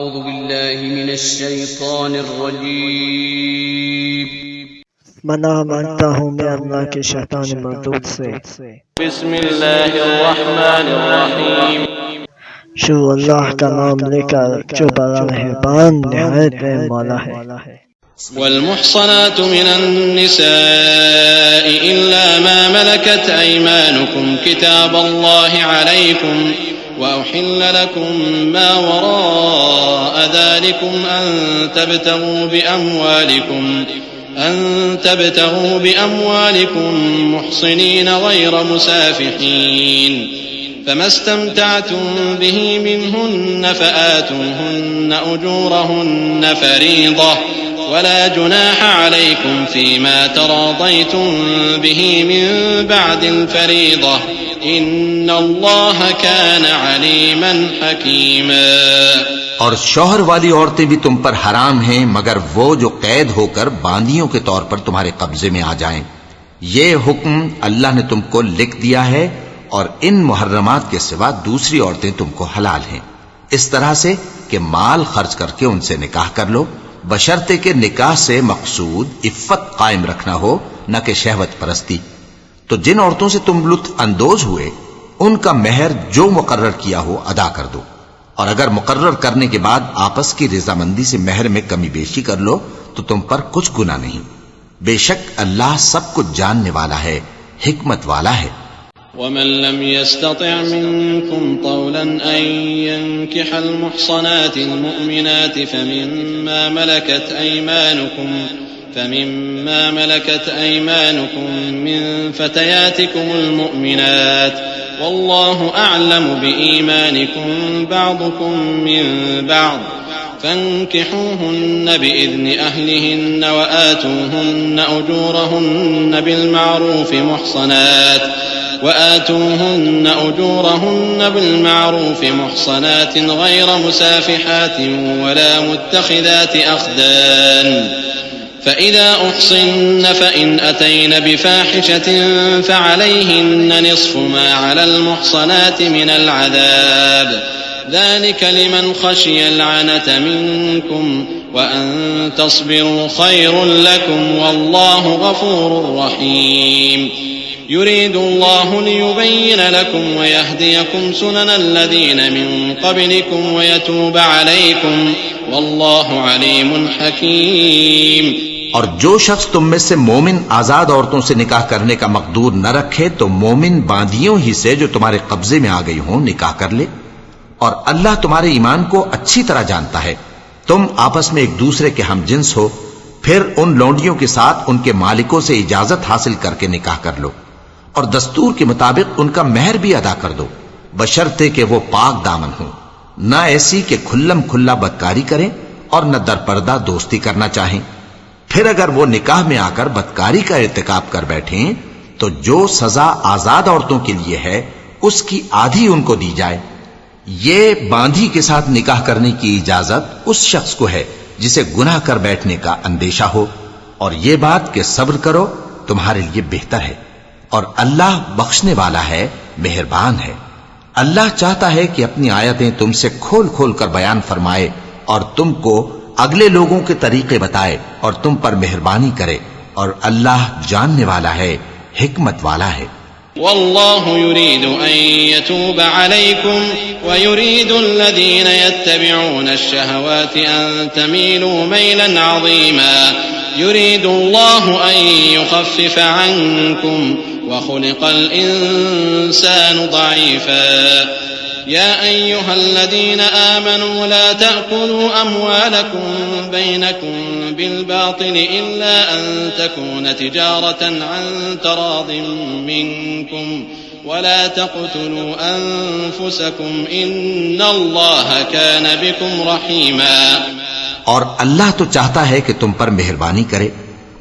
أعوذ بالله من الشيطان الرجيم मना मानता हूँ मैं अल्लाह के शैतान मरदूद से। बिस्मिल्लाहिर्रहमानिर्रहीम। शुरू अल्लाह का नाम लेकर जो बड़ा मेहरबान निहायत रहम वाला है। वल्मुहसनातु मिनन्निसाइ इल्ला मा मलकत ऐमानुकुम किताबल्लाहि अलैकुम व उहिल्ल लकुम मा वराअ ज़ालिकुम अन तबतगू बिअमवालिकुम मुहसिनीन गैर मुसाफिहीन फमस्तमतअतुम बिही मिन्हुन्न फआतूहुन्न उजूरहुन्न फरीज़ह वला जुनाह अलैकुम फीमा तरादयतुम बिही मिन बअदिल फरीज़ह इन्नल्लाह कान अलीमन हकीमा। और शौहर वाली औरतें भी तुम पर हराम हैं मगर वो जो कैद होकर बांदियों के तौर पर तुम्हारे कब्जे में आ जाएं। ये हुक्म अल्लाह ने तुमको लिख दिया है और इन मुहर्रमात के सिवा दूसरी औरतें तुमको हलाल हैं, इस तरह से कि माल खर्च करके उनसे निकाह कर लो, बशर्ते के निकाह से मकसूद इफ्फत कायम रखना हो, न कि शहवत परस्ती। तो जिन औरतों से तुम लुत्फ अंदोज हुए उनका मेहर जो मुकर्रर किया हो अदा कर दो, और अगर मुकर्रर करने के बाद आपस की रजामंदी से मेहर में कमी बेशी कर लो तो तुम पर कुछ गुनाह नहीं। बेशक अल्लाह सब कुछ जानने वाला है, हिकमत वाला है। वमन लम यस्तति' मिनकुम तौलन अन यंकिहल मुहसनातिल मुमिनाति फमिम्मा मलकत ऐमानुकुम मिन फतयातिकुमुल मुमिनात वल्लाहु अअलमु बिईमानिकुम बअदुकुम मिन बअद फंकिहूहुन्न बिइज़नि अहलिहिन्न वआतूहुन्न उजूरहुन्न बिलमारूफ मुहसनात गैर मुसाफिहात वला मुत्तखिदात अख्दान فإذا أحصن فإن أتين بفاحشة فعليهن نصف ما على المحصنات من العذاب ذلك لمن خشي العنة منكم وأن تصبروا خير لكم والله غفور رحيم يريد الله ليبين لكم ويهديكم سنن الذين من قبلكم ويتوب عليكم والله عليم حكيم। और जो शख्स तुम में से मोमिन आजाद औरतों से निकाह करने का मकदूर न रखे तो मोमिन बांदियों ही से जो तुम्हारे कब्जे में आ गई हों निकाह कर ले, और अल्लाह तुम्हारे ईमान को अच्छी तरह जानता है। तुम आपस में एक दूसरे के हम जिन्स हो, फिर उन लौंडियों के साथ उनके मालिकों से इजाजत हासिल करके निकाह कर लो, और दस्तूर के मुताबिक उनका मेहर भी अदा कर दो, बशर्ते कि वो पाक दामन हो, न ऐसी कि खुल्लम खुल्ला बदकारी करें और न दरपर्दा दोस्ती करना चाहें। फिर अगर वो निकाह में आकर बदकारी का इर्तिकाब कर बैठें तो जो सजा आजाद औरतों के लिए है उसकी आधी उनको दी जाए। ये बांधी के साथ निकाह करने की इजाजत उस शख्स को है जिसे गुनाह कर बैठने का अंदेशा हो, और ये बात कि सब्र करो तुम्हारे लिए बेहतर है, और अल्लाह बख्शने वाला है, मेहरबान है। अल्लाह चाहता है कि अपनी आयतें तुमसे खोल खोल कर बयान फरमाए और तुमको अगले लोगों के तरीके बताए और तुम पर मेहरबानी करे, और अल्लाह जानने वाला है, हिकमत वाला है। वल्लाहु युरीदु अन यतूब अलैकुम व युरीदु अल्लज़ीना यत्तबिऊना अश-शहवाति अन तमीलू मैलन अज़ीमा युरीदु अल्लाहु अन युखफ्फिफ अन्कुम व खुलिक़ल इंसानु ज़ईफ़ा या अय्युहल्लज़ीना आमनू ला तअकुलू अम्वालकुम बैनकुम बिलबातिल इल्ला अन तकून तिजारतन अन तरादिन मिनकुम वला तक़तुलू अनफुसकुम इन्नल्लाह कान बिकुम रहीमा। और अल्लाह तो चाहता है कि तुम पर मेहरबानी करे,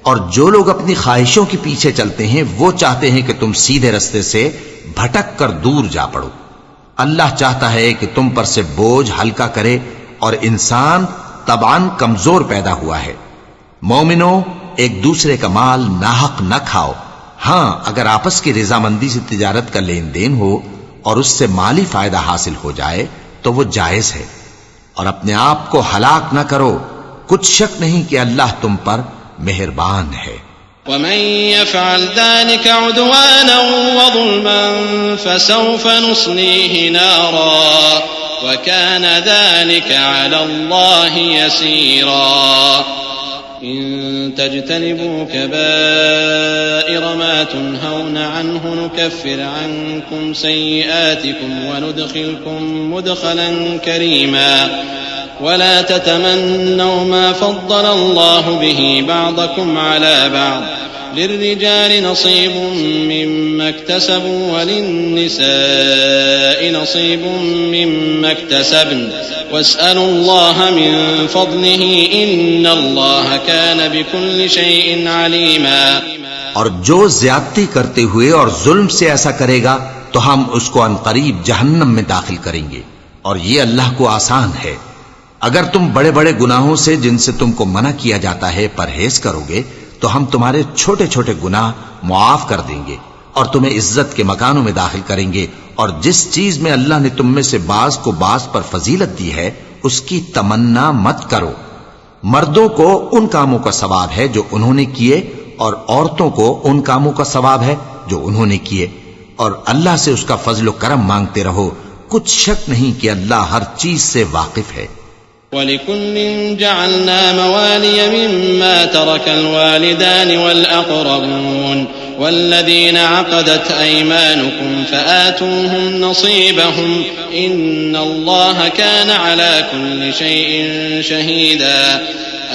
और जो लोग अपनी ख्वाहिशों के पीछे चलते हैं वो चाहते हैं कि तुम सीधे रास्ते से भटक कर दूर जा पड़ो। अल्लाह चाहता है कि तुम पर से बोझ हल्का करे, और इंसान तबान कमजोर पैदा हुआ है। मोमिनो, एक दूसरे का माल नाहक न खाओ। हां, अगर आपस की रजामंदी से तिजारत का लेन देन हो और उससे माली फायदा हासिल हो जाए तो वो जायज है, और अपने आप को हलाक न करो, कुछ शक नहीं कि अल्लाह तुम पर मेहरबान है। वमन यफ़अल ज़ालिका उद्वाना वज़ुल्मन फसौफ नुस्लीहि नारा वकान ज़ालिका अला अल्लाहि यसीरा। इन तज्तनिबू कबाइर मा तुनहौन अन्हु नुकफ्फिर अन्कुम सय्यिआतिकुम वनुदखिलकुम मुदखलन करीमा वला ततमन्नौ मा फद्दल अल्लाहु बिही बअदकुम अला बअद लिर्रिजालि नसीबुम मिम्मा इक्तसबू वलिन्निसाइ नसीबुम मिम्मा इक्तसबन वस्अलुल्लाह मिन फद्लिही इन्नल्लाह कान बिकुल्लि शैइन अलीमा। और जो ज्यादती करते हुए और जुल्म से ऐसा करेगा तो हम उसको अनकरीब जहन्नम में दाखिल करेंगे, और ये अल्लाह को आसान है। अगर तुम बड़े बड़े गुनाहों से जिनसे तुमको मना किया जाता है परहेज करोगे तो हम तुम्हारे छोटे छोटे गुनाह मुआफ कर देंगे और तुम्हें इज्जत के मकानों में दाखिल करेंगे। और जिस चीज में अल्लाह ने तुम में से बाज को बाज पर फजीलत दी है उसकी तमन्ना मत करो। मर्दों को उन कामों का सवाब है जो उन्होंने किए, और औरतों को उन कामों का सवाब है जो उन्होंने किए, और अल्लाह से उसका फजल करम मांगते रहो। कुछ शक नहीं कि अल्लाह हर चीज से वाकिफ है। वलिकुल्लिन जअलना मवालिय मिम्मा तरकल वालिदान वल अक़रबून वल्लज़ीना अक़दत अयमानुकुम फ़आतूहुम नसीबहुम इन्नल्लाह कान अला कुल्लि शैइन शहीदा।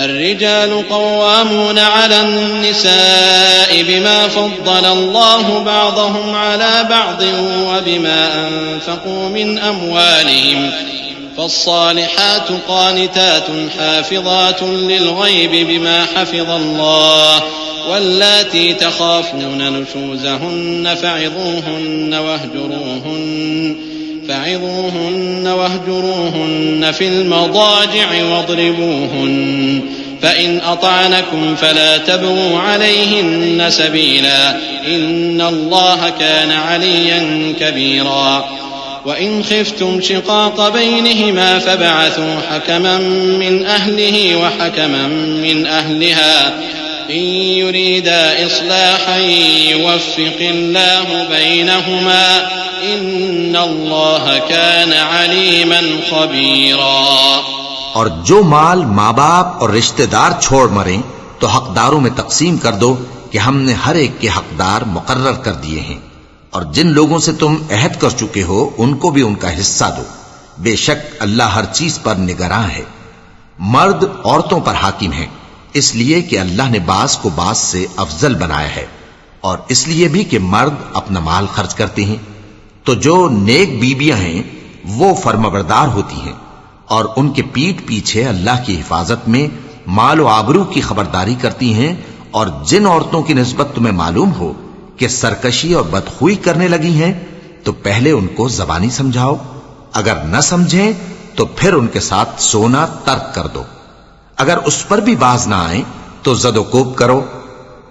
الرجال قوامون على النساء بما فضل الله بعضهم على بعض وبما أنفقوا من أموالهم فالصالحات قانتات حافظات للغيب بما حفظ الله واللاتي تخافون نشوزهن فعظوهن واهجروهن في المضاجع واضربوهن فإن أطعنكم فلا تبغوا عليهن سبيلا إن الله كان عليا كبيرا. وإن خفتم شقاق بينهما فابعثوا حكما من أهله وحكما من أهلها إن يريدا إصلاحا يوفق الله بينهما إن الله كان عليما خبيرا. और जो माल माँ बाप और रिश्तेदार छोड़ मरें तो हकदारों में तकसीम कर दो कि हमने हर एक के हकदार मुकर्रर कर दिए हैं, और जिन लोगों से तुम अहद कर चुके हो उनको भी उनका हिस्सा दो। बेशक अल्लाह हर चीज पर निगरां है। मर्द औरतों पर हाकिम है, इसलिए कि अल्लाह ने बास को बास से अफजल बनाया है, और इसलिए भी कि मर्द अपना माल खर्च करते हैं। तो जो नेक बीबियां हैं वो फर्माबरदार होती हैं, और उनके पीठ पीछे अल्लाह की हिफाजत में माल व आबरू की खबरदारी करती हैं। और जिन औरतों की निस्बत तुम्हें मालूम हो कि सरकशी और बदखुई करने लगी हैं तो पहले उनको जबानी समझाओ, अगर न समझें तो फिर उनके साथ सोना तर्क कर दो। अगर उस पर भी बाज ना आए तो जदोकोब करो।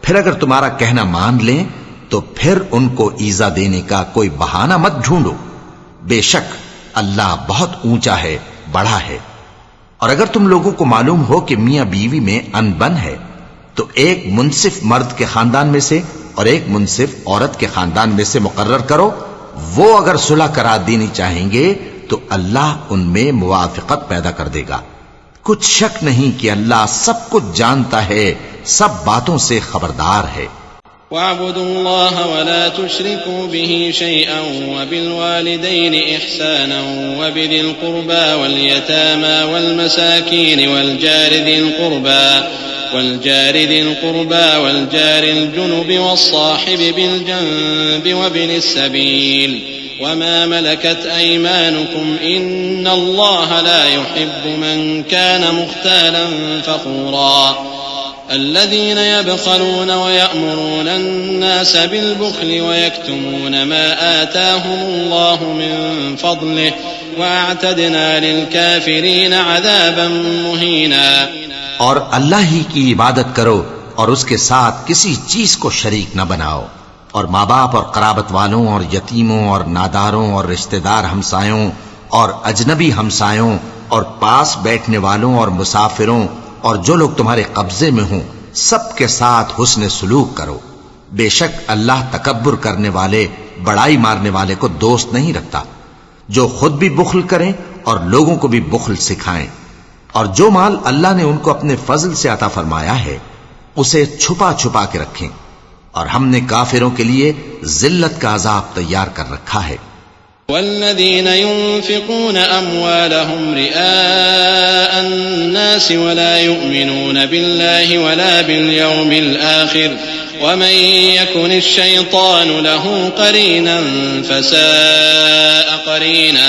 फिर अगर तुम्हारा कहना मान लें तो फिर उनको ईजा देने का कोई बहाना मत ढूंढो। बेशक अल्लाह बहुत ऊंचा है, बड़ा है। और अगर तुम लोगों को मालूम हो कि मियां बीवी में अनबन है तो एक मुंसिफ मर्द के खानदान में से और एक मुंसिफ औरत के खानदान में से मुकर्रर करो। वो अगर सुलह करा देनी चाहेंगे तो अल्लाह उनमें मुवाफिकत पैदा कर देगा। कुछ शक नहीं कि अल्लाह सब कुछ जानता है, सब बातों से खबरदार है। वअबुदुल्लाह वला तुश्रिकू बिही शैअन वबिलवालिदैनि इहसाना वबिदिल कुर्बा वलयतामा वलमसाकीन والجار ذي القربى والجار الجنب والصاحب بالجنب وابن السبيل وما ملكت أيمانكم إن الله لا يحب من كان مختالا فخورا. الذين يبخلون ويأمرون الناس بالبخل ويكتمون ما آتاهم الله من فضله وأعتدنا للكافرين عذابا مهينا. और अल्लाह ही की इबादत करो और उसके साथ किसी चीज को शरीक न बनाओ, और माँ बाप और कराबत वालों और यतीमों और नादारों और रिश्तेदार हमसायों और अजनबी हमसायों और पास बैठने वालों और मुसाफिरों और जो लोग तुम्हारे कब्जे में हों सबके साथ हुस्न सुलूक करो। बेशक अल्लाह तकब्बुर करने वाले, बड़ाई मारने वाले को दोस्त नहीं रखता। जो खुद भी बुख्ल करें और लोगों को भी बुख्ल सिखाएं, और जो माल अल्लाह ने उनको अपने फजल से अता फरमाया है उसे छुपा छुपा के रखें, और हमने काफिरों के लिए जिल्लत का अजाब तैयार कर रखा है। वल्लज़ीन युन्फ़िक़ून अम्वालहुम रिआअ अन्नास वला युमिनून बिल्लाहि वला बिलयौमिल आखिर वमन यकुनिश्शैतानु लहू क़रीनन फ़साअ क़रीना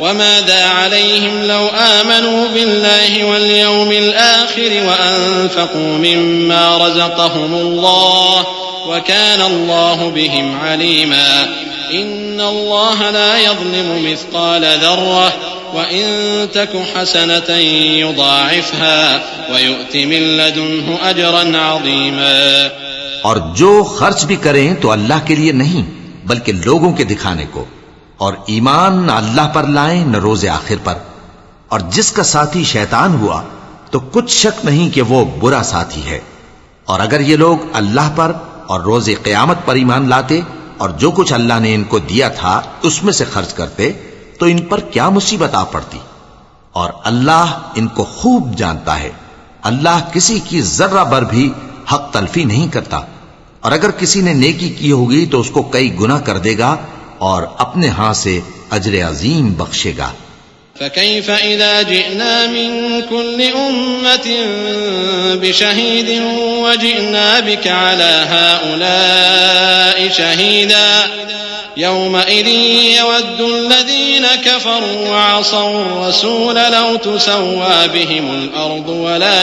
वमाज़ा अलैहिम लौ आमनू बिल्लाहि वल्यौमिल आखिर वअन्फ़क़ू मिम्मा रज़क़हुमुल्लाह वकान अल्लाहु बिहिम अलीमा इन्नल्लाह ला यज़्लिमु मिस्क़ाल ज़र्रह वइन तकु हसनतन युज़ाइफ़हा वयुअति मिन लदुन्हु अजरन अज़ीमा। और जो खर्च भी करें तो अल्लाह के लिए नहीं बल्कि लोगों के दिखाने को, और ईमान न अल्लाह पर लाएं न रोज़े आखिर पर। और जिसका साथी शैतान हुआ तो कुछ शक नहीं कि वो बुरा साथी है। और अगर ये लोग अल्लाह पर और रोज़े क़यामत पर ईमान लाते और जो कुछ अल्लाह ने इनको दिया था उसमें से खर्च करते तो इन पर क्या मुसीबत आ पड़ती। और अल्लाह इनको खूब जानता है। अल्लाह किसी की जर्रा भर भी हक तलफी नहीं करता, और अगर किसी ने नेकी की होगी तो उसको कई गुना कर देगा और अपने हाथ से अजर अजीम बख्शेगा। फकैफ़ इज़ा जिअना मिन कुल्लि उम्मतिन बिशहीदिन वजिअना बिका अला हाउलाइ शहीदा यौमइज़िन यवद्दु अल्लज़ीन कफ़रू वअसौ अर्रसूल लौ तुसव्वा बिहिमुल अर्दु वला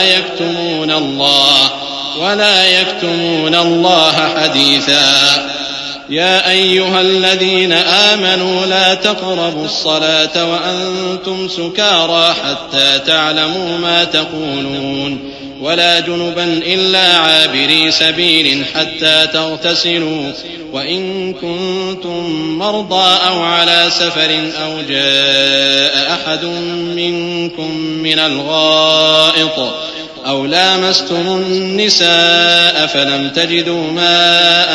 यक्तुमून अल्लाह हदीसा। या अय्युहल्लज़ीन आमनू ला तक़रबुस्सलाता वअन्तुम सुकारा हत्ता तअलमू मा तक़ूलून वला जुनुबन इल्ला आबिरी सबीलिन हत्ता तग़तसिलू वइन कुन्तुम मर्दा औ अला सफरिन औ जाअ अहदुम मिनकुम मिनल गाइत أو لامستم النساء فلم تجدوا ماء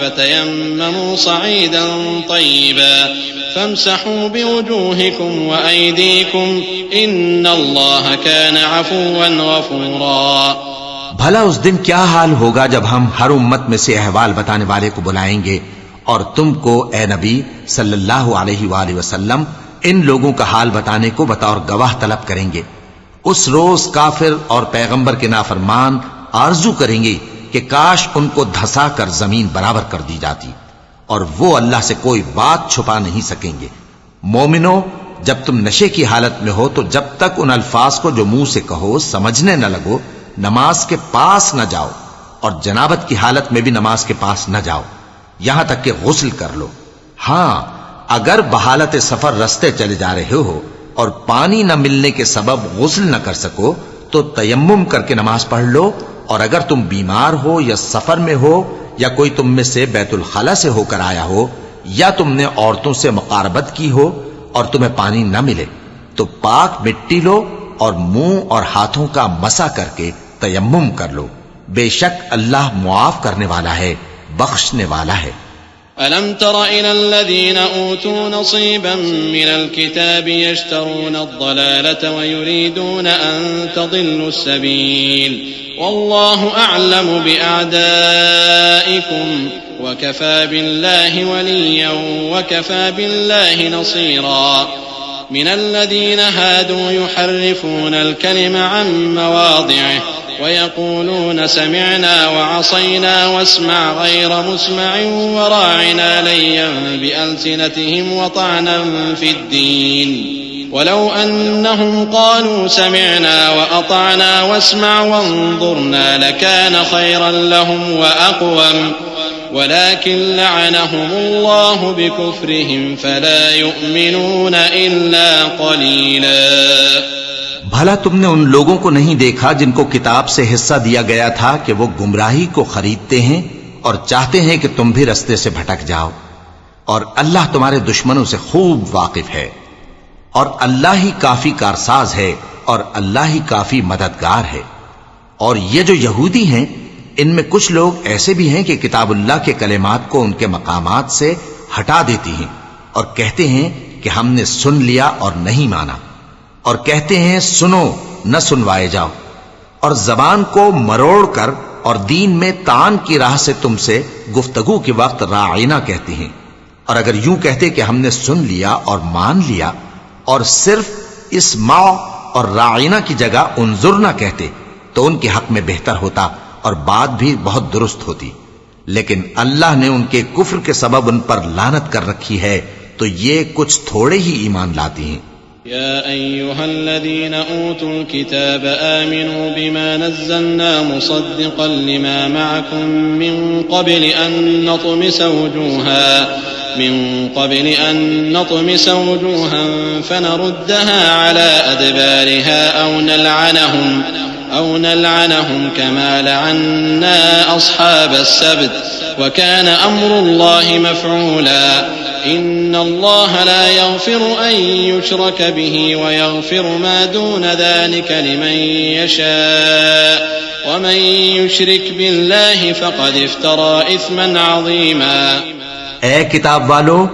فتيمموا صعيدا طيبا فامسحوا بوجوهكم وأيديكم إن الله كان عفوا غفورا। भला उस दिन क्या हाल होगा जब हम हर उम्मत में से अहवाल बताने वाले को बुलाएंगे और तुमको ए नबी सल्लल्लाहु अलैहि वसल्लम इन लोगों का हाल बताने को बतौर गवाह तलब करेंगे। उस रोज काफिर और पैगंबर के नाफरमान आरजू करेंगे कि काश उनको धसा कर जमीन बराबर कर दी जाती, और वो अल्लाह से कोई बात छुपा नहीं सकेंगे। मोमिनो, जब तुम नशे की हालत में हो तो जब तक उन अल्फाज को जो मुंह से कहो समझने न लगो नमाज के पास न जाओ, और जनाबत की हालत में भी नमाज के पास न जाओ यहां तक कि गुस्ल कर लो। हां, अगर बहालत सफर रस्ते चले जा रहे हो और पानी न मिलने के सबब गुस्ल न कर सको तो तयम्मुम करके नमाज पढ़ लो। और अगर तुम बीमार हो या सफर में हो या कोई तुम में से बैतुल खला से होकर आया हो या तुमने औरतों से मुकारबत की हो और तुम्हें पानी न मिले तो पाक मिट्टी लो और मुंह और हाथों का मसा करके तयम्मुम कर लो। बेशक अल्लाह मुआफ करने वाला है, बख्शने वाला है। अलम तरा इलल्लज़ीना ऊतू नसीबन मिनल किताबि यश्तरूना अद-दलालता व युरीदूना अन तदिल्लु सबील वल्लाहु अअलमु बिअअदाइकुम व कफा बिल्लाहि वलिय्यन व कफा बिल्लाहि नसीरा। मिनल्लज़ीना हादू युहर्रिफूना अल-कलिमा अन मवादि'ihi ويقولون سمعنا وعصينا واسمع غير مسمع وراعنا ليا بألسنتهم وطعنا في الدين ولو أنهم قالوا سمعنا وأطعنا واسمع وانظرنا لكان خيرا لهم وأقوم ولكن لعنهم الله بكفرهم فلا يؤمنون إلا قليلا। भला तुमने उन लोगों को नहीं देखा जिनको किताब से हिस्सा दिया गया था कि वो गुमराही को खरीदते हैं और चाहते हैं कि तुम भी रास्ते से भटक जाओ, और अल्लाह तुम्हारे दुश्मनों से खूब वाकिफ है। और अल्लाह ही काफी कारसाज है और अल्लाह ही काफी मददगार है। और ये जो यहूदी हैं, इनमें कुछ लोग ऐसे भी हैं कि किताबुल्लाह के कलेमात को उनके मकामात से हटा देती हैं और कहते हैं कि हमने सुन लिया और नहीं माना, और कहते हैं सुनो न सुनवाए जाओ, और जबान को मरोड़ कर और दीन में तान की राह से तुमसे गुफ्तगू के वक्त राइना कहती हैं। और अगर यूं कहते कि हमने सुन लिया और मान लिया और सिर्फ इस माओ और राइना की जगह उन्जुर ना कहते तो उनके हक में बेहतर होता और बात भी बहुत दुरुस्त होती। लेकिन अल्लाह ने उनके कुफ्र के सबब उन पर लानत कर रखी है, तो ये कुछ थोड़े ही ईमान लाती हैं। या अय्युहल्लज़ीन ऊतुल किताब आमिनू बिमा नज़्ज़लना मुसद्दिक़न लिमा मअकुम मिन क़ब्ल अन नतमिस वुजूहन फनरुद्दहा अला अदबारिहा أو نلعنهم كما لعنا أصحاب السبت وكان أمر الله مفعولا إن الله لا يغفر أن يشرك به ويغفر ما دون ذلك لمن يشاء ومن يشرك بالله فقد افترى إثما عظيما। ऐ किताब वालों,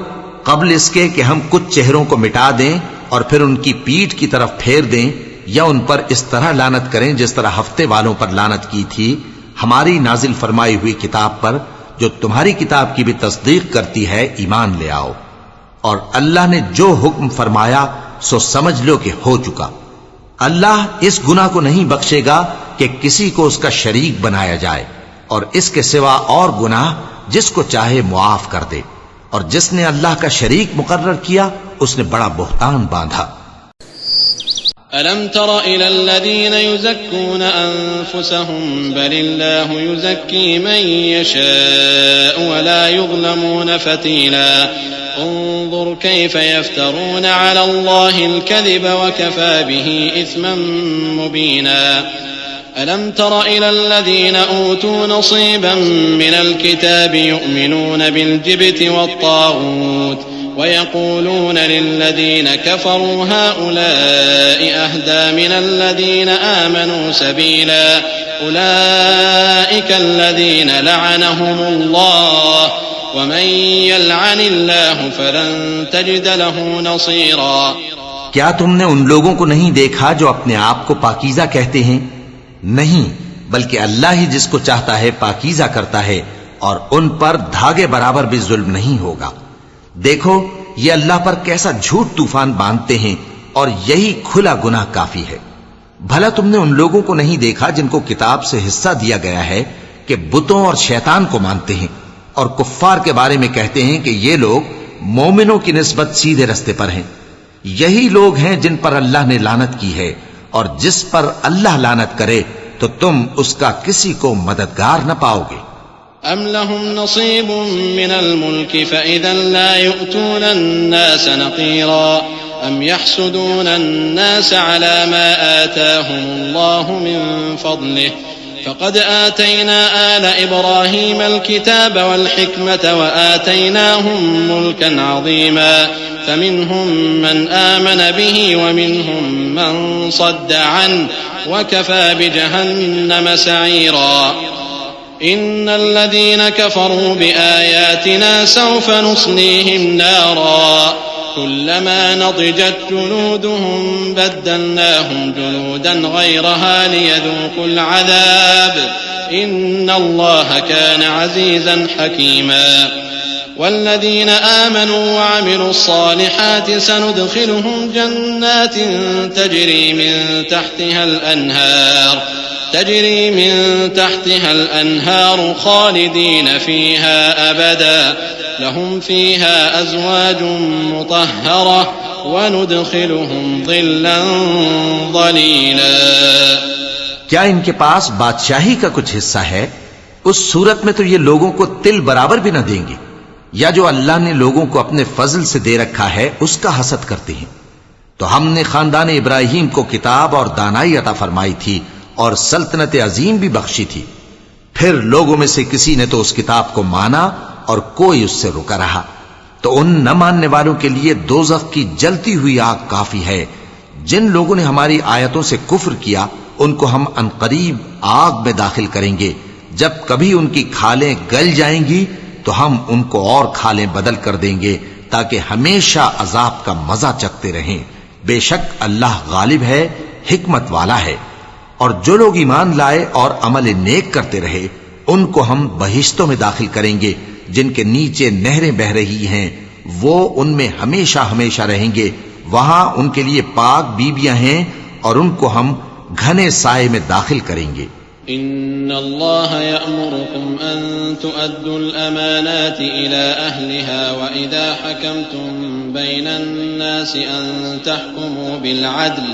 कब्ल इसके कि हम कुछ चेहरों को मिटा दें और फिर उनकी पीठ की तरफ फेर दें या उन पर इस तरह लानत करें जिस तरह हफ्ते वालों पर लानत की थी, हमारी नाजिल फरमाई हुई किताब पर जो तुम्हारी किताब की भी तस्दीक करती है, ईमान ले आओ। और अल्लाह ने जो हुक्म फरमाया सो समझ लो कि हो चुका। अल्लाह इस गुनाह को नहीं बख्शेगा कि किसी को उसका शरीक बनाया जाए, और इसके सिवा और गुनाह जिसको चाहे मुआफ कर दे, और जिसने अल्लाह का शरीक मुकर्रर किया उसने बड़ा बुहतान बांधा। अलम तरा इलल्लज़ीन युज़क्कून अन्फुसहुम बलिल्लाहु युज़क्की मन यशाअ वला युज़लमून फतीला उन्ज़ुर कैफ़ यफ्तरून अला अल्लाहिल कज़िब वकफ़ा बिही इस्मन मुबीना। अलम तरा इलल्लज़ीन ऊतू नसीबन मिनल किताबि युमिनून बिलजिब्ति वत्तागूत ويقولون للذين كفروا هؤلاء أهدى من الذين آمنوا سبيلا أولئك الذين لعنهم الله ومن يلعن الله فلن تجد له نصيرا। क्या तुमने उन लोगों को नहीं देखा जो अपने आप को पाकीज़ा कहते हैं? नहीं, बल्कि अल्लाह ही जिसको चाहता है पाकीज़ा करता है, और उन पर धागे बराबर भी जुल्म नहीं होगा। देखो ये अल्लाह पर कैसा झूठ तूफान बांधते हैं, और यही खुला गुनाह काफी है। भला तुमने उन लोगों को नहीं देखा जिनको किताब से हिस्सा दिया गया है कि बुतों और शैतान को मानते हैं, और कुफ्फार के बारे में कहते हैं कि ये लोग मोमिनों की निस्बत सीधे रस्ते पर हैं। यही लोग हैं जिन पर अल्लाह ने लानत की है, और जिस पर अल्लाह लानत करे तो तुम उसका किसी को मददगार न पाओगे। अम लहुम नसीबुम मिनल मुल्क फइज़न ला युअतून अन्नास नक़ीरा अम यहसुदून अन्नास अला मा आताहुमुल्लाहु मिन फ़ज़लिहि फ़क़द आतैना आल इब्राहीम अल-किताब वल-हिकमत व आतैनाहुम मुल्कन अज़ीमा फ़मिनहुम मन आमन बिही व मिनहुम मन सद्द अन्हु व कफ़ा बिजहन्नम सईरा। إن الذين كفروا بآياتنا سوف نصليهم نارا كلما نضجت جلودهم بدلناهم جلودا غيرها ليذوقوا العذاب إن الله كان عزيزا حكيما. والذين آمنوا وعملوا الصالحات سندخلهم جنات تجري من تحتها الأنهار خالدين فيها أبدا لهم فيها أزواج مطهرة وندخلهم ظلا ظليلا। क्या इनके पास बादशाही का कुछ हिस्सा है? उस सूरत में तो ये लोगों को तिल बराबर भी न देंगे, या जो अल्लाह ने लोगों को अपने फजल से दे रखा है उसका हसद करते हैं। तो हमने खानदान इब्राहिम को किताब और दानाई अता फरमाई थी और सल्तनत अजीम भी बख्शी थी। फिर लोगों में से किसी ने तो उस किताब को माना और कोई उससे रुका रहा, तो उन न मानने वालों के लिए दोज़ख की जलती हुई आग काफी है। जिन लोगों ने हमारी आयतों से कुफ्र किया उनको हम अनकरीब आग में दाखिल करेंगे। जब कभी उनकी खालें गल जाएंगी तो हम उनको और खालें बदल कर देंगे ताकि हमेशा अजाब का मजा चखते रहें। बेशक अल्लाह गालिब है, हिकमत वाला है। और जो लोग ईमान लाए और अमल नेक करते रहे उनको हम बहिश्तों में दाखिल करेंगे जिनके नीचे नहरें बह रही हैं। वो उनमें हमेशा हमेशा रहेंगे। वहां उनके लिए पाक बीबियां हैं और उनको हम घने साए में दाखिल करेंगे। इन्नल्लाह यअमुरुकुम अन तुअद्दुल अमानाति इला अहलिहा व इज़ा हकमतुम बैनन नासि अन तहकुमू बिल अद्ल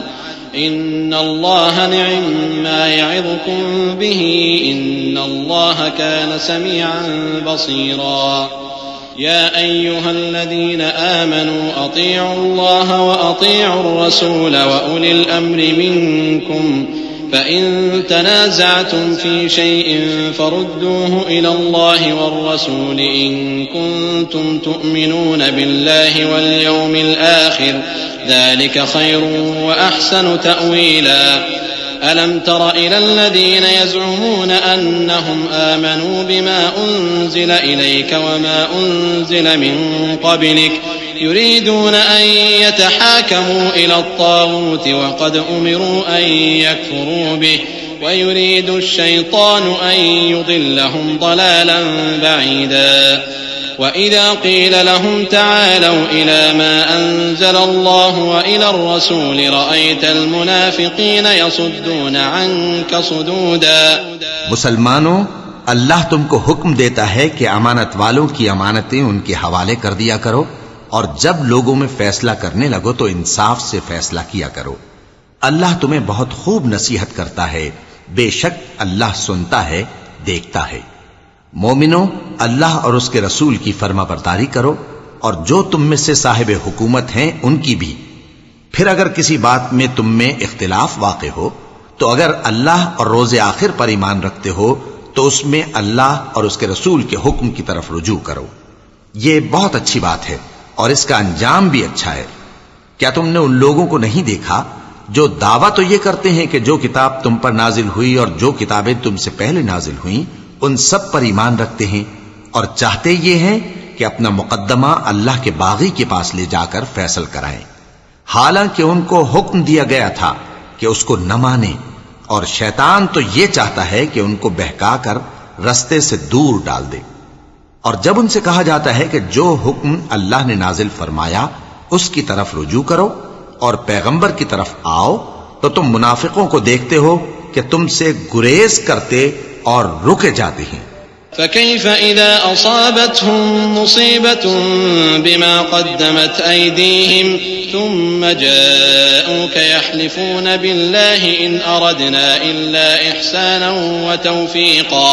इन्नल्लाह निअम्मा यइज़ुकुम बिही इन्नल्लाह कान समीअन बसीरा। या अय्युहल्लज़ीना आमनू अतीउल्लाह व अतीउर रसूल व उलिल अम्रि मिनकुम फ़इन तनाज़अतुम फ़ी शैइन फ़रुद्दूहु इलल्लाहि वर्रसूल इन कुन्तुम तुअमिनून बिल्लाहि वल यौमिल आखिर ज़ालिक खैरुन व अहसनु तअवीला। अलम तर इलल्लज़ीना यज़उमून अन्नहुम आमनू बिमा उन्ज़िल इलैका वमा उन्ज़िल मिन क़ब्लिक युरीदून अन यतहाकमू इलत्ताग़ूत वक़द उमिरू अन यकफ़ुरू बिहि वयुरीदु अश-शैतानु अन युज़िल्लहुम ज़लालन बईदा। वइज़ा क़ील लहुम तआलौ इला मा अनज़ल अल्लाहु व इला र-रसूल रअयतल मुनाफ़िक़ीन यसुद्दून अन्का सुदूदा। मुसलमानों, अल्लाह तुमको हुक्म देता है कि अमानत वालों की अमानतें उनके हवाले कर दिया करो और जब लोगों में फैसला करने लगो तो इंसाफ से फैसला किया करो। अल्लाह तुम्हें बहुत खूब नसीहत करता है। बेशक अल्लाह सुनता है, देखता है। मोमिनो, अल्लाह और उसके रसूल की फर्माबरदारी करो और जो तुम में से साहिब हुकूमत हैं उनकी भी। फिर अगर किसी बात में तुम में इख्तिलाफ वाक़े हो तो अगर अल्लाह और रोज़े आखिर पर ईमान रखते हो तो उसमें अल्लाह और उसके रसूल के हुक्म की तरफ रुजू करो। ये बहुत अच्छी बात है और इसका अंजाम भी अच्छा है। क्या तुमने उन लोगों को नहीं देखा जो दावा तो ये करते हैं कि जो किताब तुम पर नाजिल हुई और जो किताबें तुमसे पहले नाजिल हुई उन सब पर ईमान रखते हैं और चाहते ये हैं कि अपना मुकद्दमा अल्लाह के बागी के पास ले जाकर फैसल कराएं, हालांकि उनको हुक्म दिया गया था कि उसको न माने। और शैतान तो ये चाहता है कि उनको बहकाकर रस्ते से दूर डाल दे। और जब उनसे कहा जाता है कि जो हुक्म अल्लाह ने नाजिल फरमाया उसकी तरफ रुजू करो और पैगंबर की तरफ आओ तो तुम मुनाफिकों को देखते हो कि तुमसे गुरेज करते और रुके जाते हैं। फ़कैफ़ इज़ा असाबतहुम मुसीबतुन बिमा क़द्दमत अयदीहिम थुम्मा जाऊक यहलिफून बिल्लाहि इन अरदना इल्ला इहसानन व तौफ़ीक़ा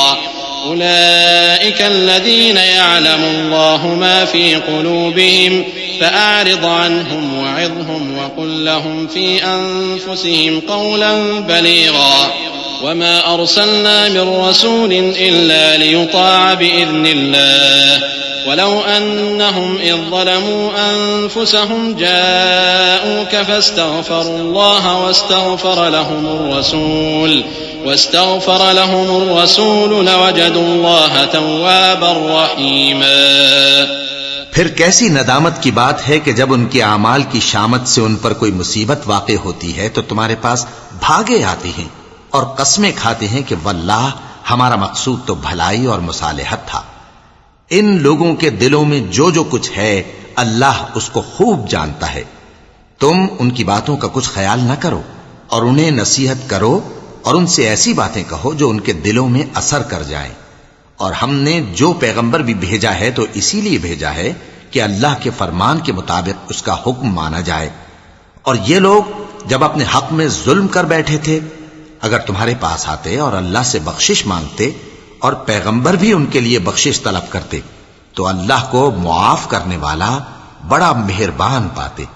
उलाइका अल्लज़ीना यअलमु अल्लाहु मा फ़ी क़ुलूबिहिम फ़अअरिज़ अन्हुम वअज़्हुम व क़ुल लहुम फ़ी अनफ़ुसिहिम क़ौलन बलीग़ा वमा अरसलना मिन रसूलिन इल्ला लियुताअ बिइज़्निल्लाह वलौ अन्नहुम इज़ ज़लमू अनफुसहुम जाऊक फस्तग़फरुल्लाह वस्तग़फर लहुमुर रसूल लवजदुल्लाह तव्वाबर रहीमा। फिर कैसी नदामत की बात है कि जब उनके आमाल की शामत से उन पर कोई मुसीबत वाक़े होती है तो तुम्हारे पास भागे आते हैं और कसमें खाते हैं कि वल्लाह हमारा मकसूद तो भलाई और मुसालिहत था। इन लोगों के दिलों में जो जो कुछ है अल्लाह उसको खूब जानता है। तुम उनकी बातों का कुछ ख्याल न करो और उन्हें नसीहत करो और उनसे ऐसी बातें कहो जो उनके दिलों में असर कर जाएं। और हमने जो पैगंबर भी भेजा है तो इसीलिए भेजा है कि अल्लाह के फरमान के मुताबिक उसका हुक्म माना जाए। और ये लोग जब अपने हक में जुल्म कर बैठे थे, अगर तुम्हारे पास आते और अल्लाह से बख्शिश मांगते और पैगंबर भी उनके लिए बख्शिश तलब करते तो अल्लाह को मुआफ करने वाला बड़ा मेहरबान पाते।